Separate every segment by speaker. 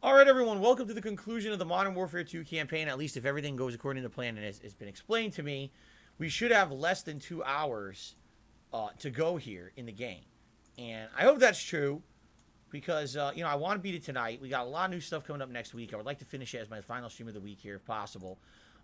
Speaker 1: Alright everyone, welcome to the conclusion of the Modern Warfare 2 campaign. At least if everything goes according to plan and it's been explained to me, we should have less than 2 hours to go here in the game. And I hope that's true because, I want to beat it tonight. We got a lot of new stuff coming up next week. I would like to finish it as my final stream of the week here if possible.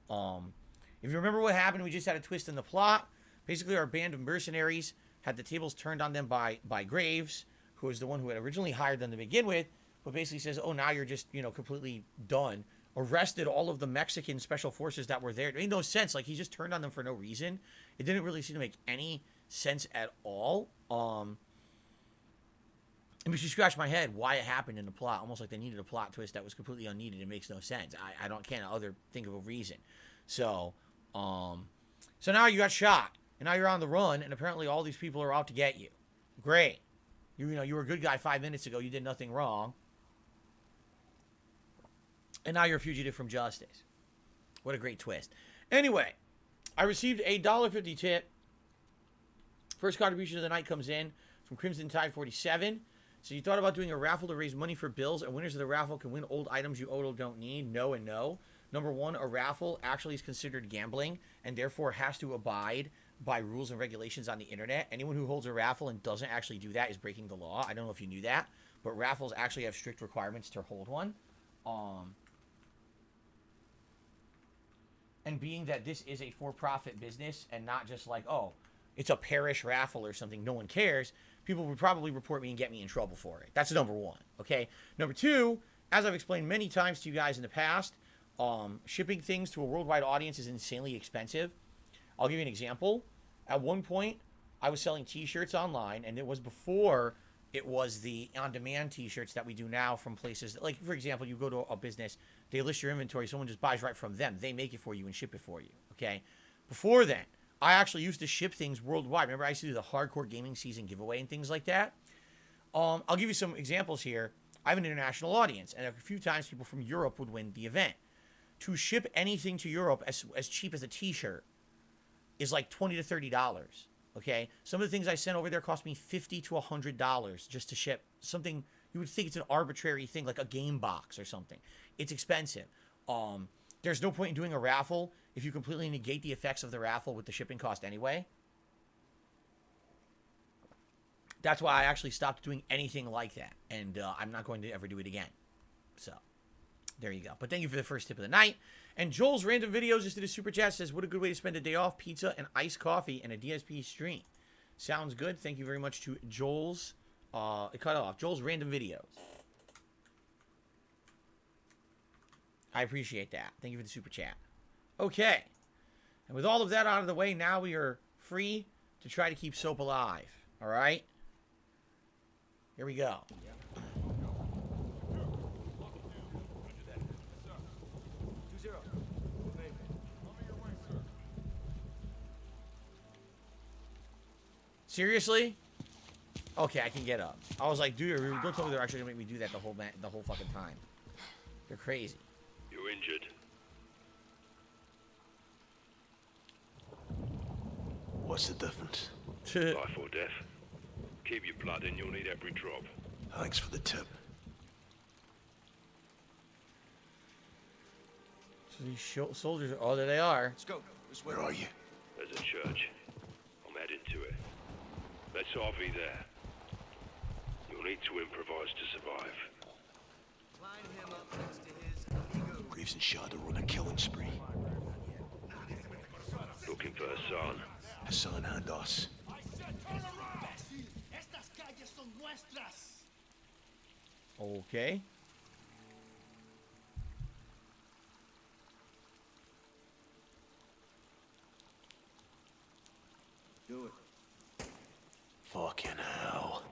Speaker 1: If you remember what happened, we just had a twist in the plot. Basically, our band of mercenaries had the tables turned on them by Graves, who was the one who had originally hired them to begin with. But basically says, oh, now you're just, completely done. Arrested all of the Mexican special forces that were there. It made no sense. Like, he just turned on them for no reason. It didn't really seem to make any sense at all. And if you scratch my head, why it happened in the plot, almost like they needed a plot twist that was completely unneeded. It makes no sense. I can't think of a reason. So now you got shot. And now you're on the run, and apparently all these people are out to get you. Great. You were a good guy 5 minutes ago. You did nothing wrong. And now you're a fugitive from justice. What a great twist. Anyway, I received a $1.50 tip. First contribution of the night comes in from Crimson Tide 47. So you thought about doing a raffle to raise money for bills, and winners of the raffle can win old items you owe don't need. No and no. Number one, a raffle actually is considered gambling and therefore has to abide by rules and regulations on the internet. Anyone who holds a raffle and doesn't actually do that is breaking the law. I don't know if you knew that, but raffles actually have strict requirements to hold one. And being that this is a for-profit business and not just like, oh, it's a parish raffle or something, no one cares, people would probably report me and get me in trouble for it. That's number one, okay? Number two, as I've explained many times to you guys in the past, shipping things to a worldwide audience is insanely expensive. I'll give you an example. At one point, I was selling t-shirts online, and it was before it was the on-demand t-shirts that we do now from places. Like, for example, you go to a business, they list your inventory, someone just buys right from them. They make it for you and ship it for you, okay? Before then, I actually used to ship things worldwide. Remember, I used to do the hardcore gaming season giveaway and things like that? I'll give you some examples here. I have an international audience, and a few times people from Europe would win the event. To ship anything to Europe as cheap as a t-shirt is like $20 to $30. Okay, some of the things I sent over there cost me $50 to $100 just to ship something. You would think it's an arbitrary thing, like a game box or something. It's expensive. There's no point in doing a raffle if you completely negate the effects of the raffle with the shipping cost anyway. That's why I actually stopped doing anything like that, and I'm not going to ever do it again. So, there you go. But thank you for the first tip of the night. And Joel's Random Videos just did a super chat. Says, what a good way to spend a day off. Pizza and iced coffee and a DSP stream. Sounds good. Thank you very much to Joel's. It cut off. Joel's Random Videos. I appreciate that. Thank you for the super chat. Okay. And with all of that out of the way, now we are free to try to keep soap alive. All right? Here we go. Seriously? Okay, I can get up. I was like, dude, don't tell me they're actually gonna make me do that the whole fucking time. They're crazy.
Speaker 2: You're injured.
Speaker 3: What's the difference?
Speaker 2: Life or death. Keep your blood in, you'll need every drop.
Speaker 3: Thanks for the tip.
Speaker 1: So these soldiers are... Oh, there they are.
Speaker 3: Let's go. Where are you?
Speaker 2: There's a church. I'm heading to it. Let's RV there. You'll need to improvise to survive.
Speaker 3: Line him up next to his amigo. Graves and Shard are on a killing spree.
Speaker 2: Looking for Hassan.
Speaker 3: Hassan and us.
Speaker 1: Okay.
Speaker 3: Do it. Fucking hell.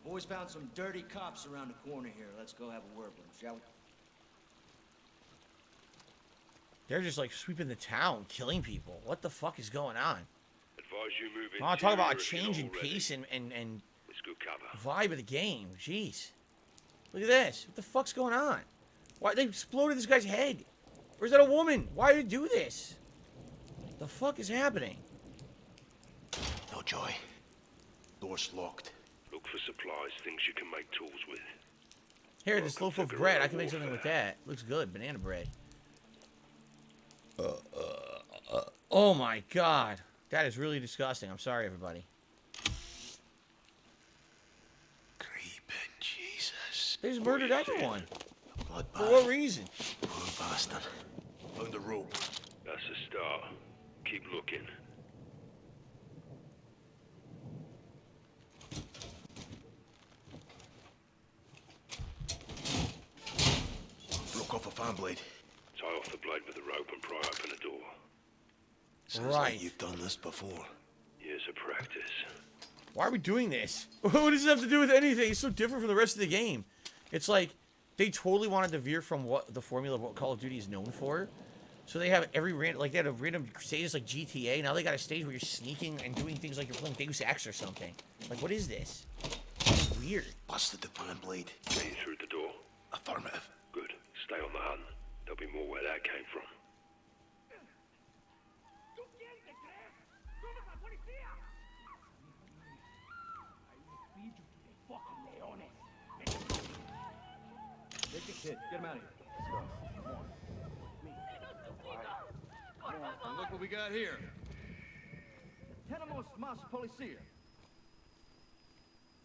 Speaker 4: Boys found some dirty cops around the corner here. Let's go have a word with them, shall we?
Speaker 1: They're just like sweeping the town, killing people. What the fuck is going on?
Speaker 2: Advise you move in.
Speaker 1: Oh, talk about a change in pace and
Speaker 2: It's good cover.
Speaker 1: vibe of the game. Jeez. Look at this. What the fuck's going on? Why they exploded this guy's head? Or is that a woman? Why did you do this? The fuck is happening?
Speaker 3: Joy. Door's locked.
Speaker 2: Look for supplies, things you can make tools with.
Speaker 1: Here, this loaf of bread. I can make something with that. Looks good. Banana bread. Oh my god. That is really disgusting. I'm sorry, everybody.
Speaker 3: Creeping Jesus.
Speaker 1: They just murdered everyone.
Speaker 3: Bloodbath.
Speaker 1: For what reason?
Speaker 3: Poor bastard. Found a rope.
Speaker 2: That's a start. Keep looking.
Speaker 3: Broke off a fan blade.
Speaker 2: Tie off the blade with a rope and pry open a door.
Speaker 3: Sounds
Speaker 1: Right.
Speaker 3: like you've done this before.
Speaker 2: Years of practice.
Speaker 1: Why are we doing this? What does it have to do with anything? It's so different from the rest of the game. It's like they totally wanted to veer from what the formula of what Call of Duty is known for. So they have every random, like they had a random stages like GTA. Now they got a stage where you're sneaking and doing things like you're playing Deus Ex or something. Like, what is this? It's weird.
Speaker 3: Busted the fan blade.
Speaker 2: Get you through the door.
Speaker 3: Affirmative.
Speaker 2: Good. Stay on the hunt. There'll be more where that came from.
Speaker 4: Take the kid. Get him out of here. Come on. And look what we got here. Tenemos más policía.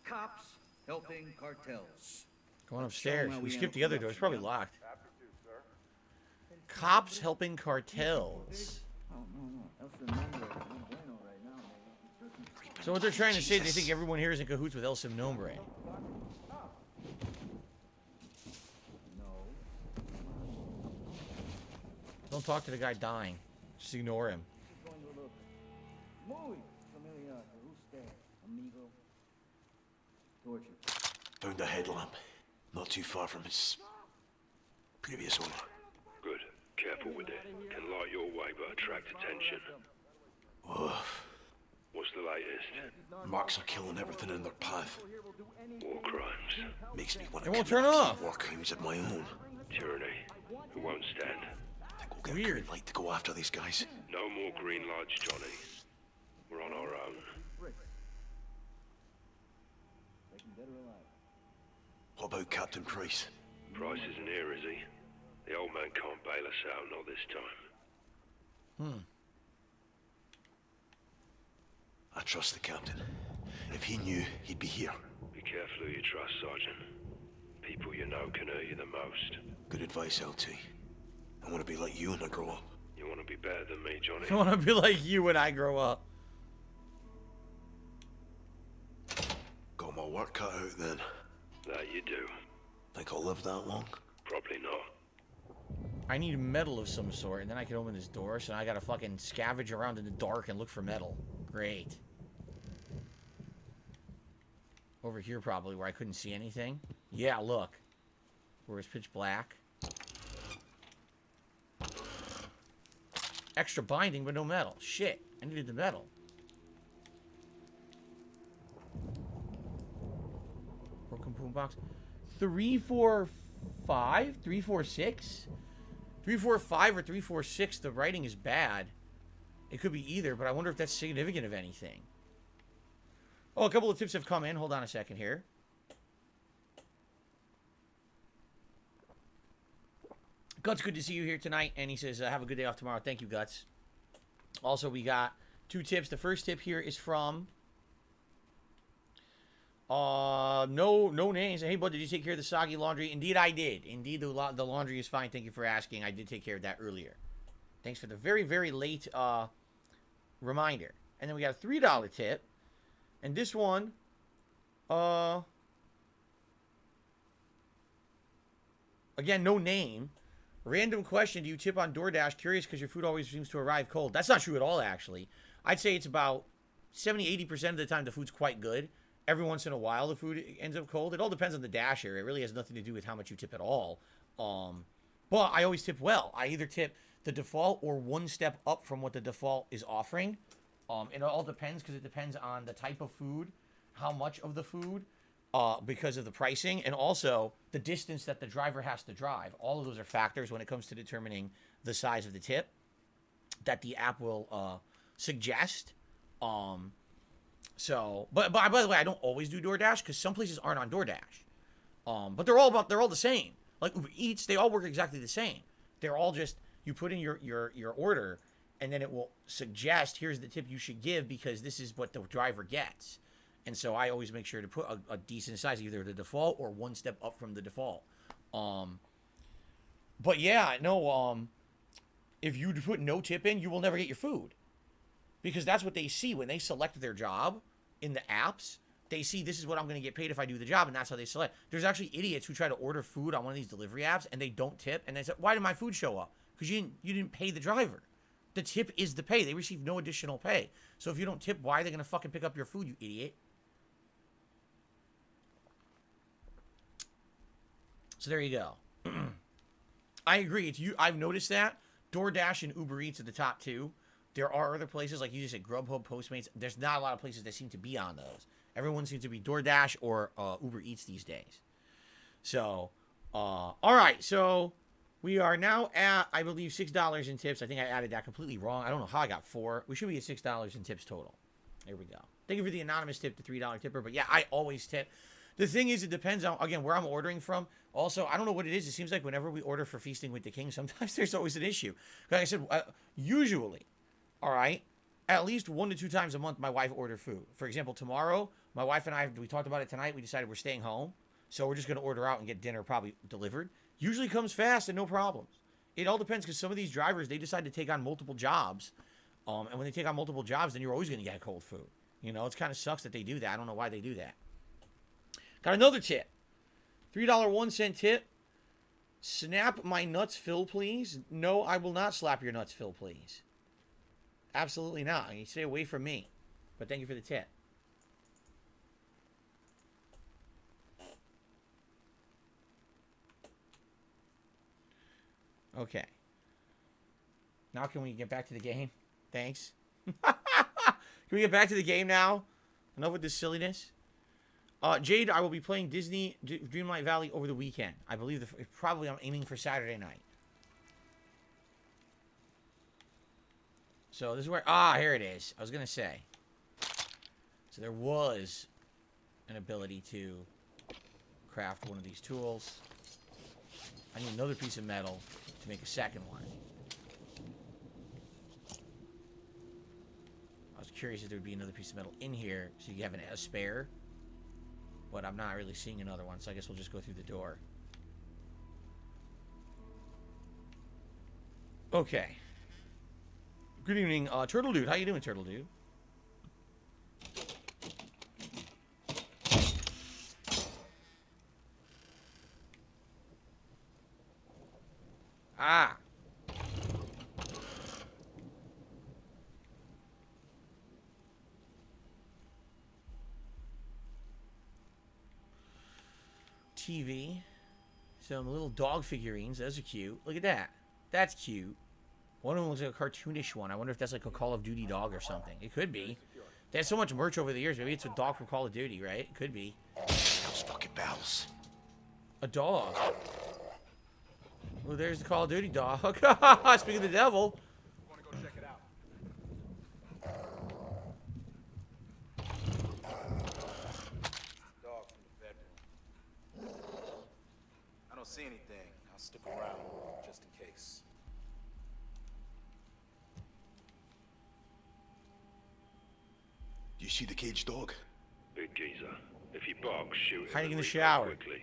Speaker 4: Cops helping cartels.
Speaker 1: Going upstairs.
Speaker 4: Show 'em how
Speaker 1: We
Speaker 4: we
Speaker 1: skipped the
Speaker 4: handle
Speaker 1: other door. It's probably locked. Cops helping cartels.
Speaker 4: Oh, no. El Simón no bueno right now, man.
Speaker 1: So what they're trying to say, they think everyone here is in cahoots with El Simnombre.
Speaker 4: No.
Speaker 1: Don't talk to the guy dying. Just ignore him.
Speaker 4: Going to look muy familiar to usted, amigo. Torture.
Speaker 3: Found a headlamp. Not too far from its previous owner.
Speaker 2: Good. Careful with it. Can light your way but attract attention.
Speaker 3: Woof.
Speaker 2: What's the latest?
Speaker 3: Marks are killing everything in their path.
Speaker 2: War crimes.
Speaker 3: Makes me want
Speaker 1: It
Speaker 3: to
Speaker 1: won't
Speaker 3: commit
Speaker 1: turn
Speaker 3: a few
Speaker 1: off.
Speaker 3: war crimes of my own.
Speaker 2: Tyranny. Who won't stand.
Speaker 3: I think we'll get a
Speaker 1: Weird.
Speaker 3: green light to go after these guys.
Speaker 2: No more green lights, Johnny. We're on our own.
Speaker 3: What about Captain Price?
Speaker 2: Price isn't here, is he? The old man can't bail us out, not this time.
Speaker 3: I trust the captain. If he knew, he'd be here.
Speaker 2: Be careful who you trust, Sergeant. People you know can hurt you the most.
Speaker 3: Good advice, LT. I want to be like you when I grow up.
Speaker 2: You want to be better than me, Johnny?
Speaker 1: I want to be like you when I grow up.
Speaker 3: Got my work cut out then.
Speaker 2: That you do.
Speaker 3: Think I'll live that long?
Speaker 2: Probably not.
Speaker 1: I need metal of some sort, and then I can open this door, so I gotta fucking scavenge around in the dark and look for metal. Great. Over here probably, where I couldn't see anything. Yeah, look. Where it's pitch black. Extra binding, but no metal. Shit, I needed the metal. Broken boombox. 345? 346? 345 or 346, the writing is bad. It could be either, but I wonder if that's significant of anything. Oh, a couple of tips have come in. Hold on a second here. Guts, good to see you here tonight. And he says, have a good day off tomorrow. Thank you, Guts. Also, we got 2 tips. The first tip here is from... no names. Hey, bud, did you take care of the soggy laundry? Indeed, I did. Indeed, the laundry is fine. Thank you for asking. I did take care of that earlier. Thanks for the very, very late reminder. And then we got a $3 tip. And this one, again, no name. Random question, do you tip on DoorDash? Curious because your food always seems to arrive cold. That's not true at all, actually. I'd say it's about 70-80% of the time the food's quite good. Every once in a while, the food ends up cold. It all depends on the dasher. It really has nothing to do with how much you tip at all. But I always tip well. I either tip the default or one step up from what the default is offering. It all depends because it depends on the type of food, how much of the food, because of the pricing, and also the distance that the driver has to drive. All of those are factors when it comes to determining the size of the tip that the app will suggest. So, but by the way, I don't always do DoorDash because some places aren't on DoorDash. But they're all the same. Like Uber Eats, they all work exactly the same. They're all just, you put in your order, and then it will suggest, here's the tip you should give because this is what the driver gets. And so I always make sure to put a decent size, either the default or one step up from the default. But yeah, no, if you put no tip in, you will never get your food. Because that's what they see when they select their job in the apps. They see this is what I'm going to get paid if I do the job, and that's how they select. There's actually idiots who try to order food on one of these delivery apps, and they don't tip, and they say, why did my food show up? Because you didn't pay the driver. The tip is the pay. They receive no additional pay. So if you don't tip, why are they going to fucking pick up your food, you idiot? So there you go. I agree. I've noticed that. DoorDash and Uber Eats are the top two. There are other places, like you just said, Grubhub, Postmates. There's not a lot of places that seem to be on those. Everyone seems to be DoorDash or Uber Eats these days. So, all right. So, we are now at, I believe, $6 in tips. I think I added that completely wrong. I don't know how I got 4. We should be at $6 in tips total. There we go. Thank you for the anonymous tip, the $3 tipper. But, yeah, I always tip. The thing is, it depends on, again, where I'm ordering from. Also, I don't know what it is. It seems like whenever we order for Feasting with the King, sometimes there's always an issue. Like I said, usually, all right, at least 1 to 2 times a month, my wife orders food. For example, tomorrow, my wife and I, we talked about it tonight. We decided we're staying home. So we're just going to order out and get dinner probably delivered. Usually comes fast and no problems. It all depends because some of these drivers, they decide to take on multiple jobs. And when they take on multiple jobs, then you're always going to get cold food. You know, it kind of sucks that they do that. I don't know why they do that. Got another tip. $3 1 cent tip. Snap my nuts, Phil, please. No, I will not slap your nuts, Phil, please. Absolutely not. You stay away from me. But thank you for the tip. Okay. Now can we get back to the game? Thanks. Can we get back to the game now? Enough with this silliness. Jade, I will be playing Disney Dreamlight Valley over the weekend. I believe probably I'm aiming for Saturday night. So this is where... here it is. I was going to say. So there was an ability to craft one of these tools. I need another piece of metal to make a second one. I was curious if there would be another piece of metal in here so you have a spare. But I'm not really seeing another one, so I guess we'll just go through the door. Okay. Good evening, Turtle Dude. How you doing, Turtle Dude? Ah. TV. Some little dog figurines. Those are cute. Look at that. That's cute. One of them looks like a cartoonish one. I wonder if that's like a Call of Duty dog or something. It could be. They have so much merch over the years. Maybe it's a dog from Call of Duty, right? It could be.
Speaker 3: Those fucking bells.
Speaker 1: A dog. Well, there's the Call of Duty dog. Speaking of the devil.
Speaker 5: Want to go check it out?
Speaker 3: Dog from the bedroom. I don't see anything. I'll stick around just in case.
Speaker 5: Do you see the caged dog?
Speaker 2: Big geezer. If he barks, shoot him.
Speaker 1: Hiding in
Speaker 2: and
Speaker 1: the
Speaker 2: reload
Speaker 1: shower.
Speaker 2: Quickly.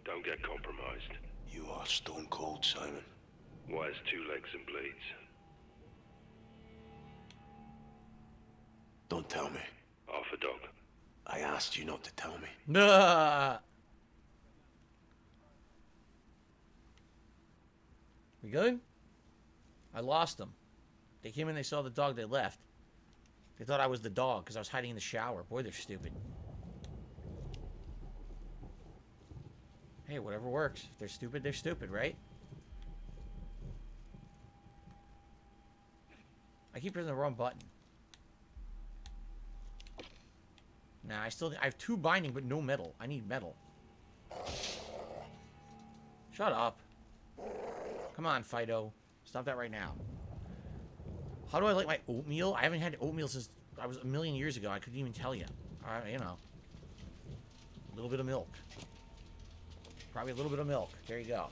Speaker 2: Don't get compromised.
Speaker 5: You are stone cold, Simon.
Speaker 2: Wires 2 legs and bleeds.
Speaker 5: Don't tell me.
Speaker 2: Half a dog.
Speaker 5: I asked you not to tell me.
Speaker 1: Nah. We good? I lost them. They came in, they saw the dog, they left. They thought I was the dog because I was hiding in the shower. Boy, they're stupid. Hey, whatever works. If they're stupid, right? I keep pressing the wrong button. Nah, I have 2 binding, but no metal. I need metal. Shut up. Come on, Fido. Stop that right now. How do I like my oatmeal? I haven't had oatmeal since I was a million years ago. I couldn't even tell you. You know, a little bit of milk. Probably a little bit of milk. There you go.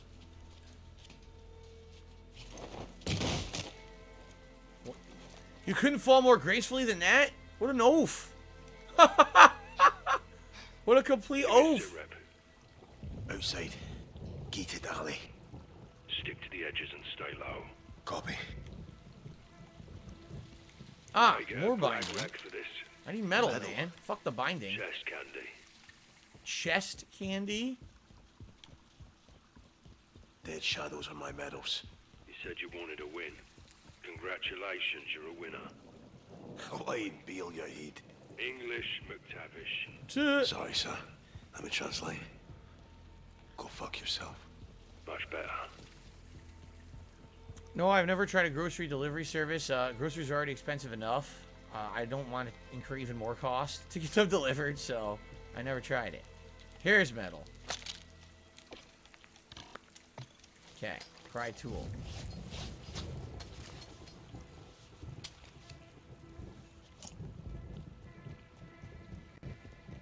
Speaker 1: You couldn't fall more gracefully than that? What an oaf. What a complete oaf.
Speaker 5: Outside. Gated alley.
Speaker 2: Stick to the edges and stay low.
Speaker 5: Copy.
Speaker 1: Ah,
Speaker 2: I get
Speaker 1: more
Speaker 2: a black
Speaker 1: binding.
Speaker 2: rack for this.
Speaker 1: I need metal,
Speaker 5: Metal.
Speaker 1: man. Fuck the binding.
Speaker 2: Chest candy.
Speaker 1: Chest candy?
Speaker 5: Dead shadows are my medals.
Speaker 2: You said you wanted a win. Congratulations, you're a winner.
Speaker 5: Why bail your head?
Speaker 2: English McTavish.
Speaker 5: Sorry, sir. Let me translate. Go fuck yourself.
Speaker 2: Much better.
Speaker 1: No, I've never tried a grocery delivery service. Groceries are already expensive enough. I don't want to incur even more cost to get them delivered, so I never tried it. Here's metal. Okay, pry tool.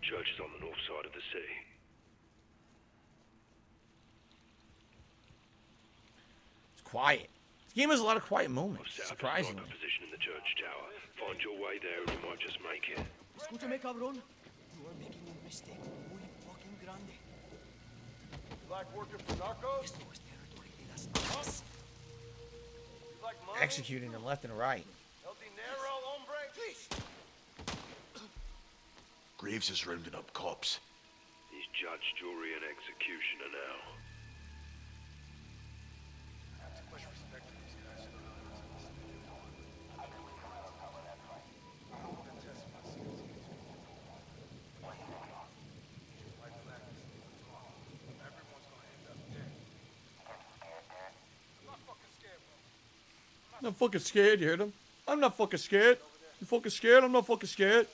Speaker 2: Church is on the north side of the city.
Speaker 1: It's quiet. This game has a lot of quiet
Speaker 2: I've
Speaker 1: moments,
Speaker 2: set up a
Speaker 1: surprisingly.
Speaker 2: sniper position in the church tower. Find your way there and you might just make it.
Speaker 4: Escúchame, cabrón. You are making a mistake muy fucking grande.
Speaker 3: Like working for narcos?
Speaker 4: Esto es territory de las armas.
Speaker 3: You like money?
Speaker 1: Executing them left and right.
Speaker 3: El dinero, hombre? Please.
Speaker 5: Graves is rounding up cops.
Speaker 2: He's judge, jury, and executioner now.
Speaker 1: I'm not fucking scared, you heard him? I'm not fucking scared. You fucking scared? I'm not fucking scared.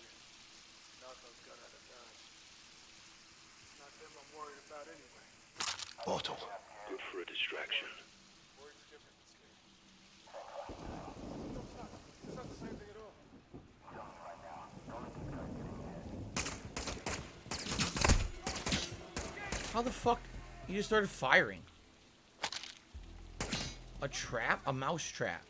Speaker 5: Bottle.
Speaker 2: Good for a distraction.
Speaker 1: How the fuck? You just started firing. A trap? A mouse trap.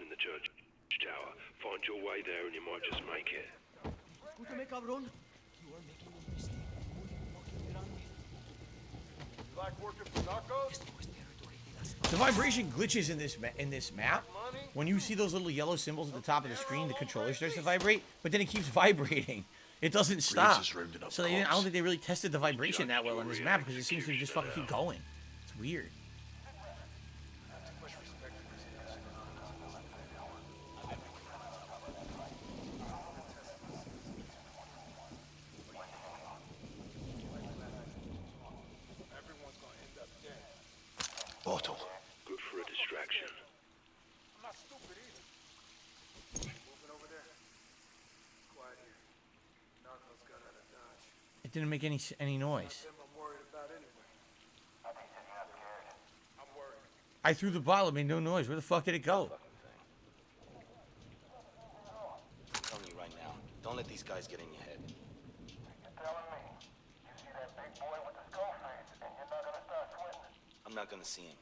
Speaker 2: In the church tower. Find your way there and you might just make it.
Speaker 4: Escúchame, cabrón. You are making a mistake muy fucking grande.
Speaker 3: You like working for narcos?
Speaker 4: Esto es territory de las
Speaker 1: The vibration glitches in this map. When you see those little yellow symbols at the top of the screen, the controller starts to vibrate, but then it keeps vibrating. It doesn't stop.
Speaker 5: is rounding up
Speaker 1: So they didn't, I don't
Speaker 5: cops.
Speaker 1: think they really tested the vibration that well in this map because it seems to just fucking keep going. It's weird.
Speaker 5: Bottle.
Speaker 2: Good for a distraction.
Speaker 3: I'm not stupid either. Moving over there. Quiet here. Narcos got out of Dodge.
Speaker 1: It didn't make any noise.
Speaker 3: Them I'm worried about anyway. I'm worried.
Speaker 1: I threw the bottle, it made no noise. Where the fuck did it go?
Speaker 6: I'm telling you right now, don't let these guys get in your head.
Speaker 7: You're telling me you see that big boy with the skull face and you're not gonna start sweating?
Speaker 6: I'm not gonna see him.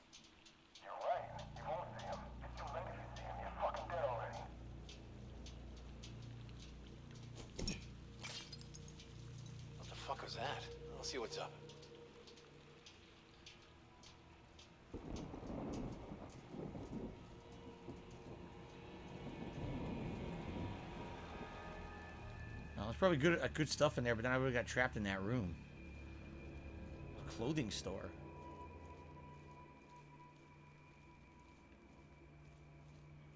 Speaker 7: You're right. You won't see him. It's too late if you see him. You're fucking dead already.
Speaker 6: What the fuck was that? I'll see what's up.
Speaker 1: Well, there's probably good stuff in there, but then I would have got trapped in that room. A clothing store.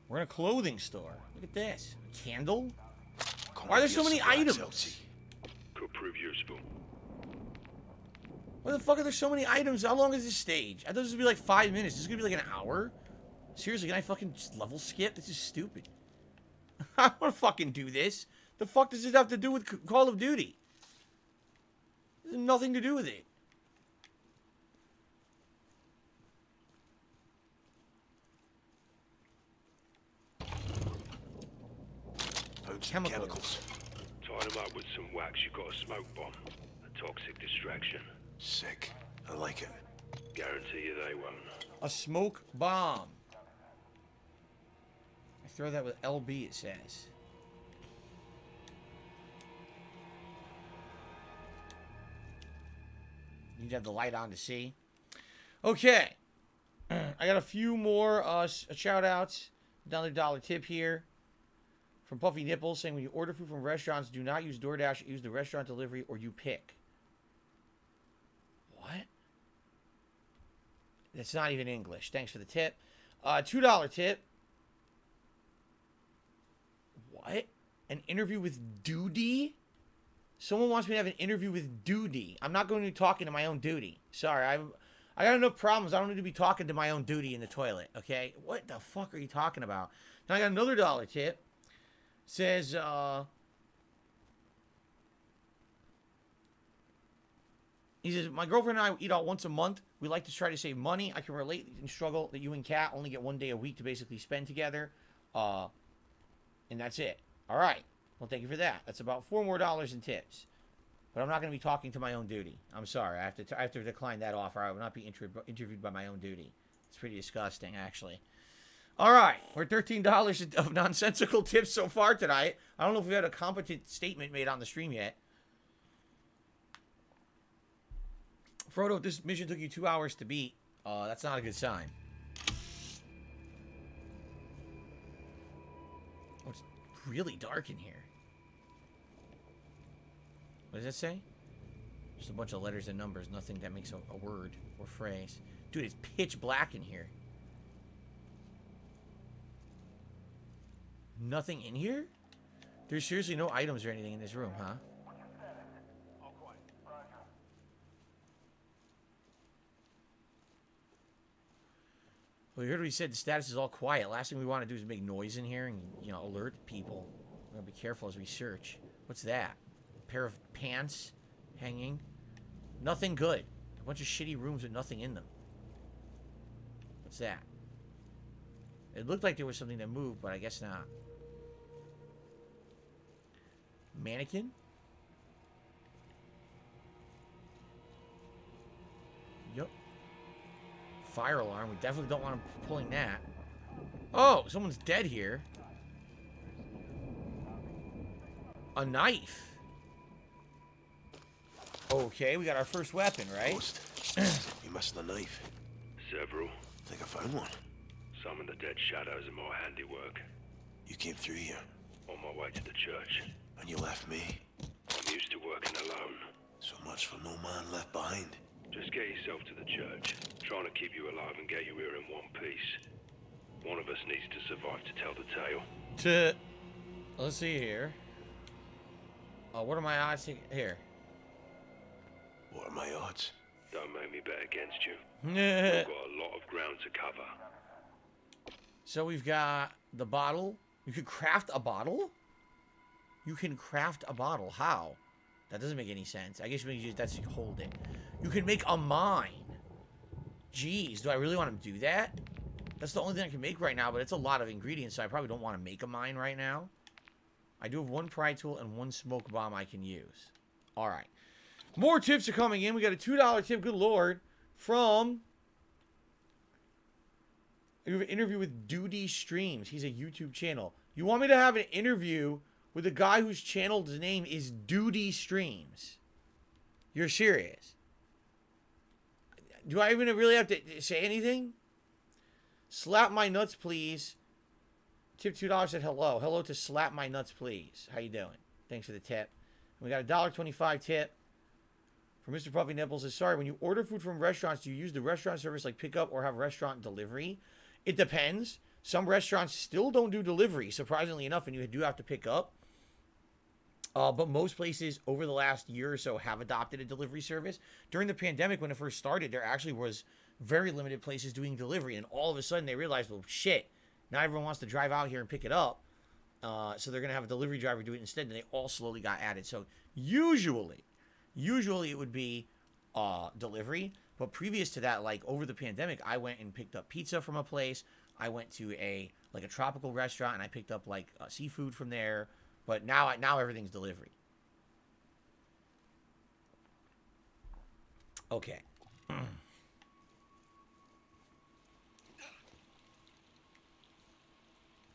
Speaker 1: We're in a clothing store. Look at this. A candle? Why are there so many items?
Speaker 5: Elsie.
Speaker 2: prove useful.
Speaker 1: Why the fuck are there so many items? How long is this stage? I thought this was gonna be like 5 minutes. This is gonna be like an hour? Seriously, can I fucking just level skip? This is stupid. I don't wanna fucking do this. The fuck does this have to do with Call of Duty? This has nothing to do with it.
Speaker 5: Found some
Speaker 1: Chemicals.
Speaker 5: chemicals.
Speaker 2: Tie them up with some wax, you got a smoke bomb. A toxic distraction.
Speaker 5: Sick. I like it.
Speaker 2: Guarantee you they won't.
Speaker 1: A smoke bomb. I throw that with LB, it says. You need to have the light on to see. Okay. I got a few more shout outs. Another dollar tip here from Puffy Nipples saying when you order food from restaurants, do not use DoorDash, use the restaurant delivery or you pick. What? That's not even English. Thanks for the tip. $2 tip. What? An interview with Duty? Someone wants me to have an interview with Duty. I'm not going to be talking to my own duty. Sorry, I got enough problems. I don't need to be talking to my own duty in the toilet, okay? What the fuck are you talking about? Now I got another dollar tip. Says, he says, my girlfriend and I eat out once a month. We like to try to save money. I can relate and struggle that you and Kat only get 1 day a week to basically spend together. And that's it. All right. Well, thank you for that. That's about $4 more in tips. But I'm not going to be talking to my own duty. I'm sorry. I have to decline that offer. I will not be interviewed by my own duty. It's pretty disgusting, actually. All right. We're at $13 of nonsensical tips so far tonight. I don't know if we've had a competent statement made on the stream yet. Frodo, if this mission took you 2 hours to beat, that's not a good sign. Oh, it's really dark in here. What does that say? Just a bunch of letters and numbers. Nothing that makes a word or phrase. Dude, it's pitch black in here. Nothing in here? There's seriously no items or anything in this room, huh? Well, you heard what he said. The status is all quiet. Last thing we want to do is make noise in here and, you know, alert people. We're going to be careful as we search. What's that? A pair of pants hanging. Nothing good. A bunch of shitty rooms with nothing in them. What's that? It looked like there was something that moved, but I guess not. Mannequin? Yup. Fire alarm. We definitely don't want him pulling that. Oh, someone's dead here. A knife. Okay, we got our first weapon, right?
Speaker 5: Ghost. You missing a knife?
Speaker 2: Several.
Speaker 5: Think I found one.
Speaker 2: Some in the dead shadows of my handiwork.
Speaker 5: You came through here,
Speaker 2: On my way to the church.
Speaker 5: and you left me.
Speaker 2: I'm used to working alone.
Speaker 5: So much for no man left behind.
Speaker 2: Just get yourself to the church. Trying to keep you alive and get you here in one piece. One of us needs to survive to tell the tale.
Speaker 1: Let's see here. What are my odds here?
Speaker 5: What are my odds?
Speaker 2: Don't make me bet against you. We've got a lot of ground to cover.
Speaker 1: So we've got the bottle. You can craft a bottle? You can craft a bottle. How? That doesn't make any sense. I guess that's you hold it. You can make a mine. Jeez, do I really want to do that? That's the only thing I can make right now, but it's a lot of ingredients, so I probably don't want to make a mine right now. I do have one pry tool and one smoke bomb I can use. All right. More tips are coming in. We got a $2 tip, good lord, from... You have an interview with Duty Streams. He's a YouTube channel. You want me to have an interview with a guy whose channel's name is Duty Streams? You're serious? Do I even really have to say anything? Slap my nuts, please. Tip $2 said hello. Hello to Slap My Nuts, please. How you doing? Thanks for the tip. And we got a $1.25 tip from Mr. Puffy Nipples. Says, sorry, when you order food from restaurants, do you use the restaurant service like pickup or have restaurant delivery? It depends. Some restaurants still don't do delivery, surprisingly enough, and you do have to pick up. But most places over the last year or so have adopted a delivery service. During the pandemic, when it first started, there actually was very limited places doing delivery. And all of a sudden they realized, well, shit, now everyone wants to drive out here and pick it up. So they're going to have a delivery driver do it instead. And they all slowly got added. So usually it would be delivery. But previous to that, like over the pandemic, I went and picked up pizza from a place. I went to a tropical restaurant and I picked up like seafood from there. But now everything's delivery. Okay.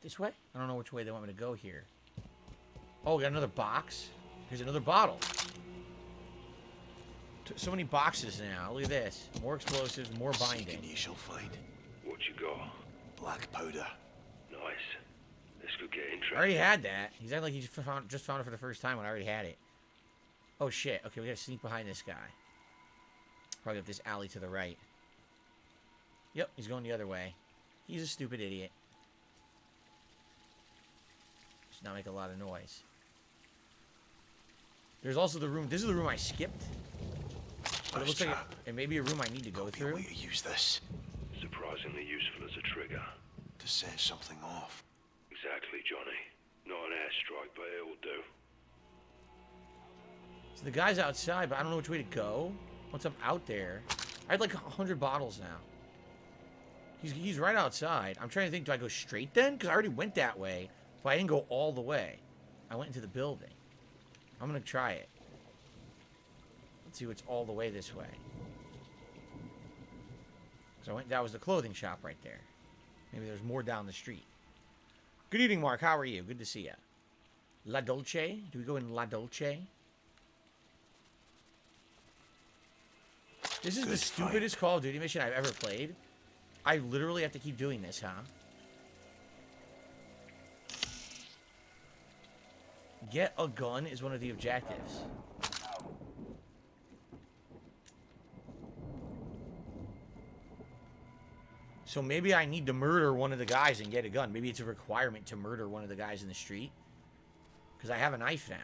Speaker 1: This way? I don't know which way they want me to go here. Oh, we got another box. Here's another bottle. So many boxes now. Look at this. More explosives, more binding.
Speaker 5: You shall find
Speaker 2: What you got?
Speaker 5: black powder.
Speaker 2: Nice. This could get interesting.
Speaker 1: I already had that. He's acting like he just found it for the first time when I already had it. Oh, shit. Okay, we gotta sneak behind this guy. Probably up this alley to the right. Yep, he's going the other way. He's a stupid idiot. Just not make a lot of noise. There's also the room. This is the room I skipped. But it looks like it may be a room I need to go through.
Speaker 5: Way to use this
Speaker 2: Surprisingly useful as a trigger.
Speaker 5: to set something off.
Speaker 2: Exactly, Johnny. Not an airstrike, but it'll do.
Speaker 1: So the guy's outside, but I don't know which way to go. Once I'm out there, I had like 100 bottles now. He's right outside. I'm trying to think, do I go straight then? Because I already went that way, but I didn't go all the way. I went into the building. I'm going to try it. Let's see what's all the way this way. So that was the clothing shop right there. Maybe there's more down the street. Good evening, Mark. How are you? Good to see you. La Dolce? Do we go in La Dolce? This is the stupidest Call of Duty mission I've ever played. I literally have to keep doing this, huh? Get a gun is one of the objectives. So maybe I need to murder one of the guys and get a gun. Maybe it's a requirement to murder one of the guys in the street. Because I have a knife now.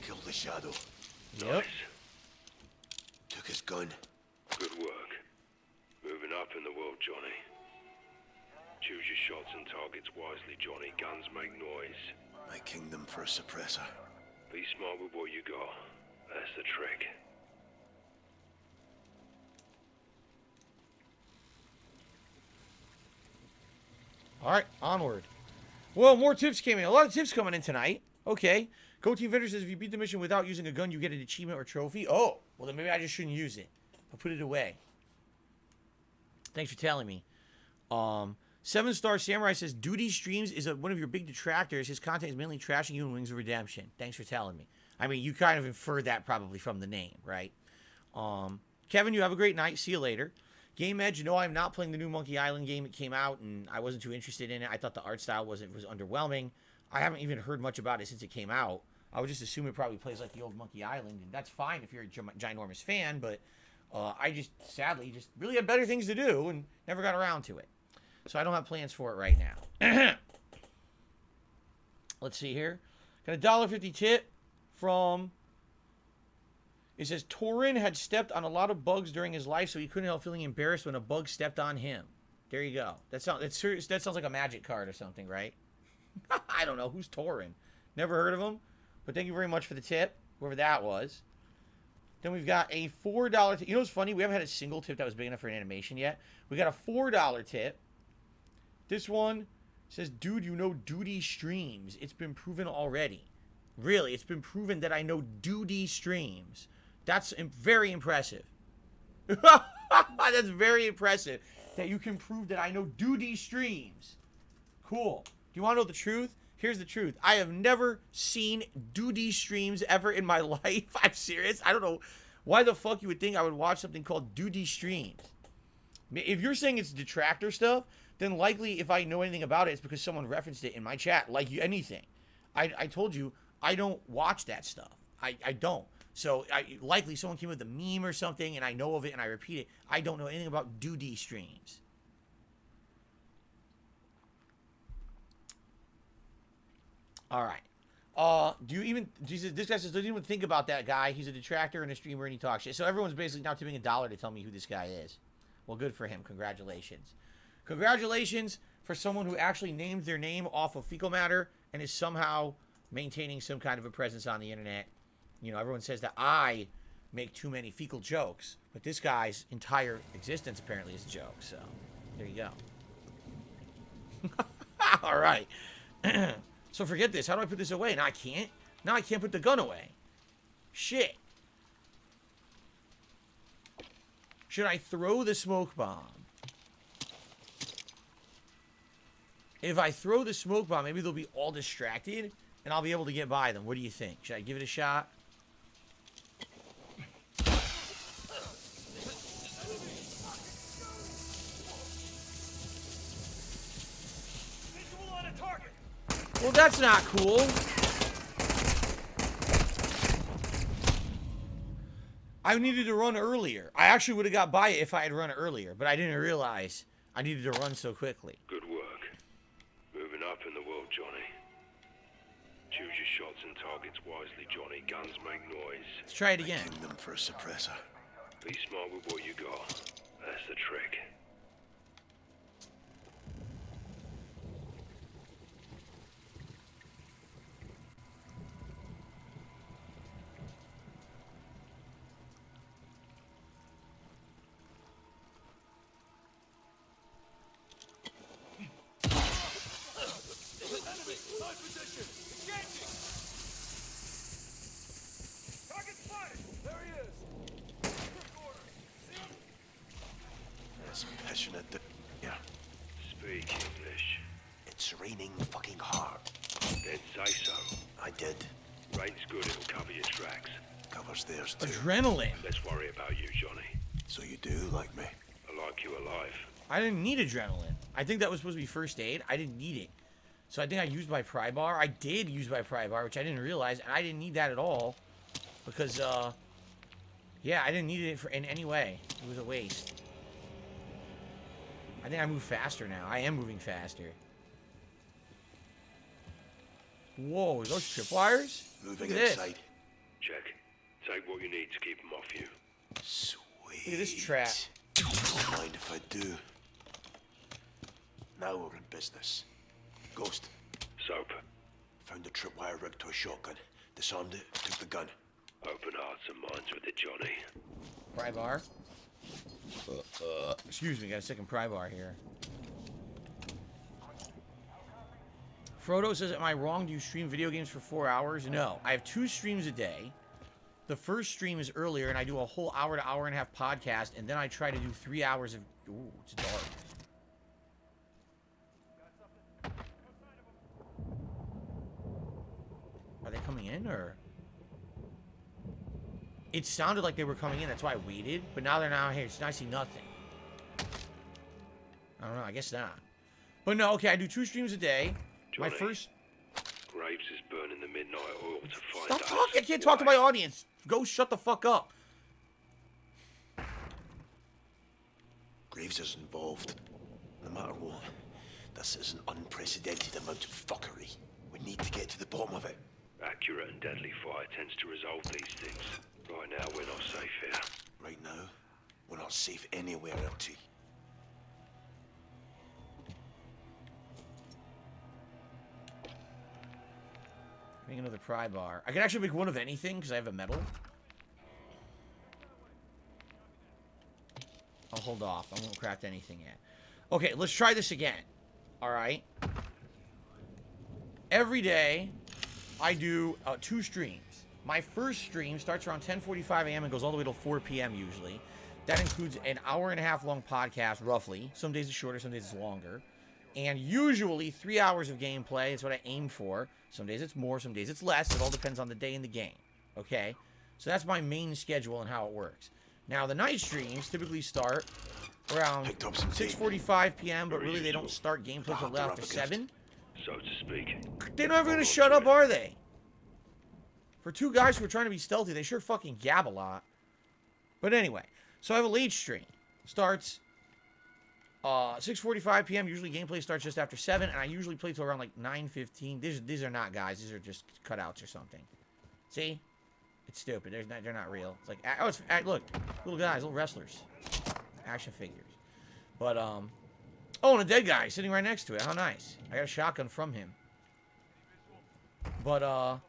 Speaker 5: Killed the shadow.
Speaker 1: Yep.
Speaker 2: Nice.
Speaker 5: Took his gun.
Speaker 2: Good work. Moving up in the world, Johnny. Choose your shots and targets wisely, Johnny. Guns make noise.
Speaker 5: My kingdom for a suppressor.
Speaker 2: Be smart with what you got. That's the trick.
Speaker 1: Alright, onward. Well, more tips came in. A lot of tips coming in tonight. Okay. Go Team Vendor says if you beat the mission without using a gun, you get an achievement or trophy. Oh, well then maybe I just shouldn't use it. I'll put it away. Thanks for telling me. 7-Star Samurai says Duty Streams is one of your big detractors. His content is mainly trashing you in Wings of Redemption. Thanks for telling me. I mean, you kind of inferred that probably from the name, right? Kevin, you have a great night. See you later. Game Edge, no, I'm not playing the new Monkey Island game. It came out, and I wasn't too interested in it. I thought the art style was underwhelming. I haven't even heard much about it since it came out. I would just assume it probably plays like the old Monkey Island, and that's fine if you're a ginormous fan, but I just, sadly, just really had better things to do and never got around to it. So I don't have plans for it right now. Let's see here. Got a $1.50 tip from... It says, Torin had stepped on a lot of bugs during his life, so he couldn't help feeling embarrassed when a bug stepped on him. There you go. That sounds like a magic card or something, right? I don't know. Who's Torin? Never heard of him. But thank you very much for the tip, whoever that was. Then we've got a $4 tip. You know what's funny? We haven't had a single tip that was big enough for an animation yet. We got a $4 tip. This one says, dude, you know Duty Streams. It's been proven already. Really, it's been proven that I know Duty Streams. That's very impressive. That's very impressive that you can prove that I know Duty Streams. Cool. Do you want to know the truth? Here's the truth. I have never seen Duty Streams ever in my life. I'm serious. I don't know why the fuck you would think I would watch something called Duty Streams. If you're saying it's detractor stuff, then likely if I know anything about it, it's because someone referenced it in my chat, like anything. I told you, I don't watch that stuff. I don't. So likely someone came with a meme or something, and I know of it, and I repeat it. I don't know anything about duty streams. All right. Do you even... Jesus, this guy says, doesn't even think about that guy. He's a detractor and a streamer, and he talks shit. So everyone's basically now tipping $1 to tell me who this guy is. Well, good for him. Congratulations. Congratulations for someone who actually named their name off of fecal matter and is somehow maintaining some kind of a presence on the internet. You know, everyone says that I make too many fecal jokes, but this guy's entire existence apparently is a joke. So, there you go. All right. So forget this. How do I put this away? Now I can't. Now I can't put the gun away. Shit. Should I throw the smoke bomb? If I throw the smoke bomb, maybe they'll be all distracted, and I'll be able to get by them. What do you think? Should I give it a shot? Well, that's not cool. I needed to run earlier. I actually would have got by it if I had run earlier, but I didn't realize I needed to run so quickly.
Speaker 2: Good work. Moving up in the world, Johnny. Choose your shots and targets wisely, Johnny. Guns make noise.
Speaker 1: Let's try it again.
Speaker 5: Making them for a suppressor.
Speaker 2: Be smart with what you got. That's the trick.
Speaker 5: It's passionate. Yeah.
Speaker 2: Speak English.
Speaker 5: It's raining fucking hard.
Speaker 2: Then say so.
Speaker 5: I did.
Speaker 2: Rain's good, it'll cover your tracks.
Speaker 5: Covers theirs too.
Speaker 1: Adrenaline.
Speaker 2: Let's worry about you, Johnny.
Speaker 5: So you do like me?
Speaker 2: I like you alive.
Speaker 1: I didn't need adrenaline. I think that was supposed to be first aid. I didn't need it. So I think I used my pry bar. I did use my pry bar, which I didn't realize, and I didn't need that at all. Because, yeah, I didn't need it in any way. It was a waste. I think I move faster now. I am moving faster. Whoa, those tripwires?
Speaker 5: Moving
Speaker 1: Look at this.
Speaker 5: inside.
Speaker 2: Check. Take what you need to keep them off you.
Speaker 5: Sweet.
Speaker 1: Look at this trap.
Speaker 5: Don't mind if I do. Now we're in business. Ghost.
Speaker 2: Soap.
Speaker 5: Found the tripwire rigged to a shotgun. Disarmed it, took the gun.
Speaker 2: Open hearts and minds with it, Johnny.
Speaker 1: Pry bar. Excuse me, got a second pry bar here. Frodo says, am I wrong? Do you stream video games for 4 hours? No. I have 2 streams a day. The first stream is earlier, and I do a whole hour to hour and a half podcast, and then I try to do 3 hours of... Ooh, it's dark. Are they coming in, or...? It sounded like they were coming in, that's why I waited. But now they're not here, so I see nothing. I don't know, I guess not. But no, okay, I do 2 streams a day.
Speaker 2: Johnny,
Speaker 1: My first...
Speaker 2: Graves is burning the midnight oil to find
Speaker 1: Stop
Speaker 2: us.
Speaker 1: talking! I can't talk to my audience! Go shut the fuck up!
Speaker 5: Graves is involved. No matter what, this is an unprecedented amount of fuckery. We need to get to the bottom of it.
Speaker 2: Accurate and deadly fire tends to resolve these things. Right now, we're not safe here.
Speaker 5: Right now, we're not safe anywhere, LT.
Speaker 1: Make another pry bar. I can actually make one of anything because I have a metal. I'll hold off. I won't craft anything yet. Okay, let's try this again. Alright. Every day, I do 2 streams. My first stream starts around 10:45 a.m. and goes all the way till 4 p.m. usually. That includes an hour and a half long podcast, roughly. Some days it's shorter, some days it's longer. And usually 3 hours of gameplay is what I aim for. Some days it's more, some days it's less. It all depends on the day in the game. Okay? So that's my main schedule and how it works. Now, the night streams typically start around 6:45 p.m., but really they don't start gameplay till after 7.
Speaker 2: So to speak.
Speaker 1: They're never going to shut up, are they? For two guys who are trying to be stealthy, they sure fucking gab a lot. But anyway, so I have a late stream. Starts 6:45 p.m. Usually gameplay starts just after 7, and I usually play till around like 9:15. These are not guys. These are just cutouts or something. See? It's stupid. They're not real. It's like, oh, look, little guys, little wrestlers, action figures. But oh, and a dead guy sitting right next to it. How nice. I got a shotgun from him. But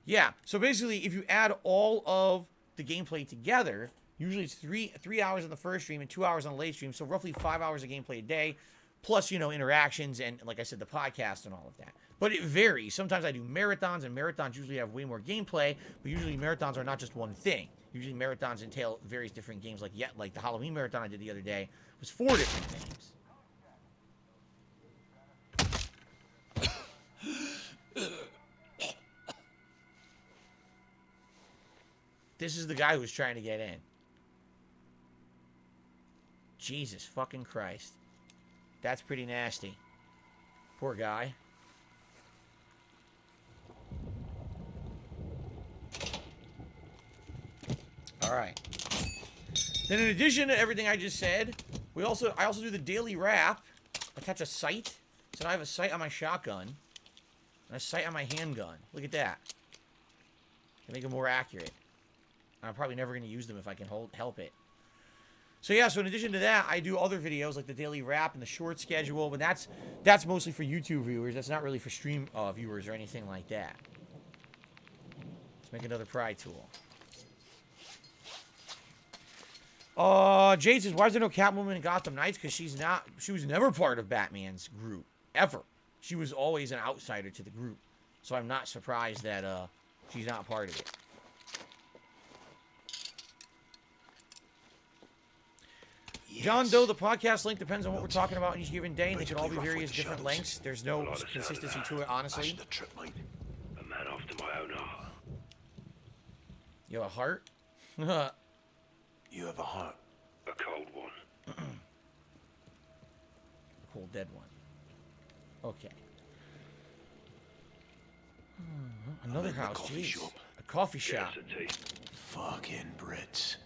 Speaker 1: yeah. So basically, if you add all of the gameplay together, usually it's three hours on the first stream and 2 hours on the late stream. So roughly 5 hours of gameplay a day, plus interactions and, like I said, the podcast and all of that. But it varies. Sometimes I do marathons, and marathons usually have way more gameplay. But usually marathons are not just one thing. Usually marathons entail various different games. Like the Halloween marathon I did the other day was 4 different things. This is the guy who's trying to get in. Jesus fucking Christ. That's pretty nasty. Poor guy. Alright. Then in addition to everything I just said, I also do the daily wrap. I catch a sight. So now I have a sight on my shotgun. And a sight on my handgun. Look at that. To make it more accurate. I'm probably never going to use them if I can help it. So yeah, so in addition to that, I do other videos like the daily wrap and the short schedule, but that's mostly for YouTube viewers. That's not really for stream viewers or anything like that. Let's make another pry tool. Jade says, why is there no Catwoman in Gotham Knights? Because she was never part of Batman's group. Ever. She was always an outsider to the group. So I'm not surprised that she's not part of it. Yes. John Doe, the podcast length depends on what we're talking about in each given day, and they could all be various different lengths. There's no consistency to it, honestly.
Speaker 2: A man after my own heart.
Speaker 1: You have a heart?
Speaker 5: You have a heart.
Speaker 2: A cold one.
Speaker 1: Cold dead one. Okay. Another house,
Speaker 5: coffee
Speaker 1: jeez.
Speaker 5: shop.
Speaker 1: A coffee shop.
Speaker 2: Yes, a tea.
Speaker 5: Fucking Brits.